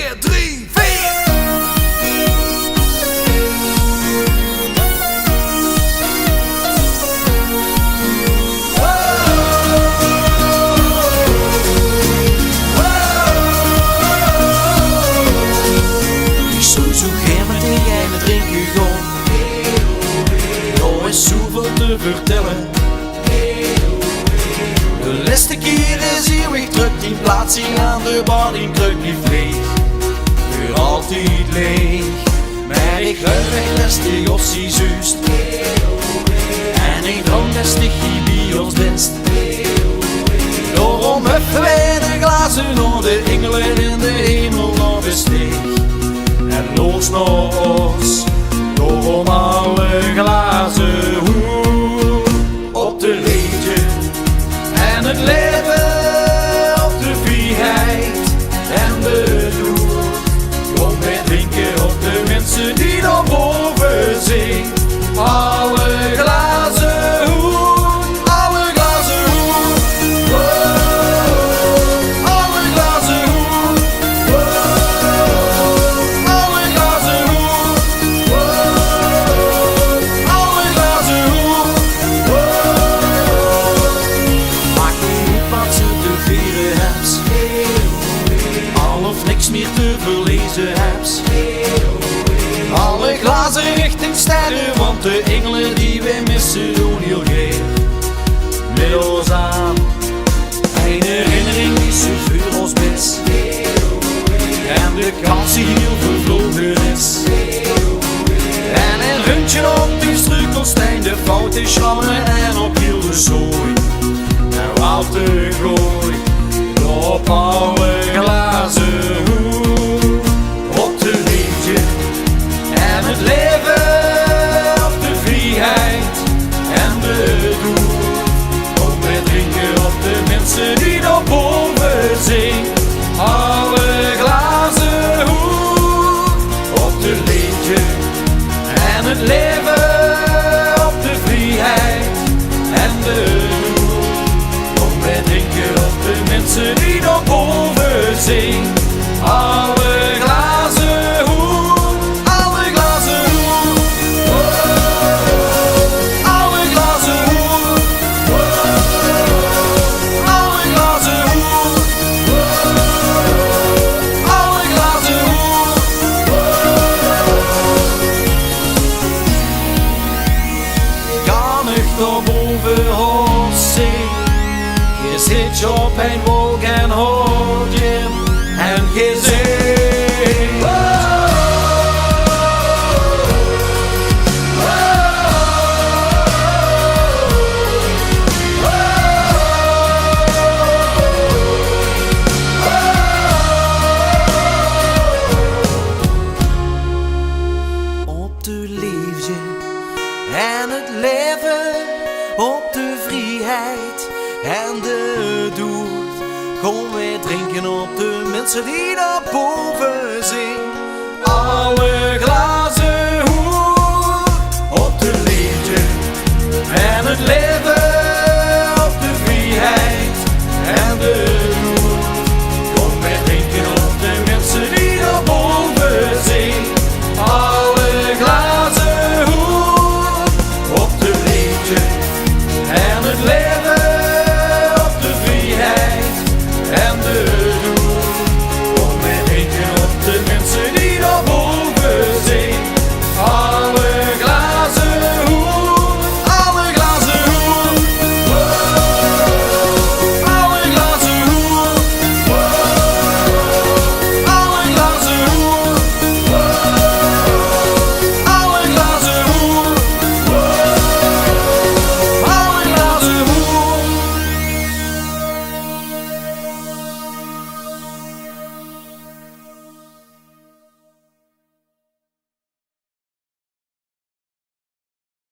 2, 3, 4. Te vertellen. De laatste keer is hier weer terug, die plaatsing aan de bar, die kruk die leeg. Voor altijd leeg. Maar ik ruik weg lastig als die zuust. En ik dronk lastig bij ons best. Daarom hebben wij de glazen naar de engelen in de hemel naar besteed. En los naar ons, daarom alle glazen op de liefde en het leven, op de vrijheid en de dood. Kom met drinken op de mensen die naar boven zingen. Alle glazen hoen, alle glazen hoen. Wow, alle glazen hoen. Wow, alle glazen hoen. Wow, alle glazen hoen. Maakt niet uit wat ze te vieren hebt. Al of niks meer te verlezen hebt. Alle glazen richting sterren, want de engelen die wij missen doen heel geen met ons aan. Een herinnering die zo vuur als best. En de kans die heel vervlogen is. En een rundje op die struikelstein, de fout is jammer en op heel de zooi. En wat te gooi, op alle glazen hoen. Op de liefde en het leven, op de vrijheid en de doel. Kom met drinken op de mensen die naar boven zingen. Alle glazen hoen, op de liefde en het leven, op de vrijheid en de doel. Kom met drinken op de mensen die naar boven zingen. Alle glazen hoen, alle glazen hoen. Wow, alle glazen hoen. Wow, alle glazen hoen. Wow, alle glazen hoen. Ik kan niet naar boven hossen. Je zit op een wolk en hoort je en je zingt. Op de liefde en het leven, op de vrijheid en de dood. Kom weer drinken op de mensen die naar boven zingen. Alle glazen hoen, op de liefde en het leven.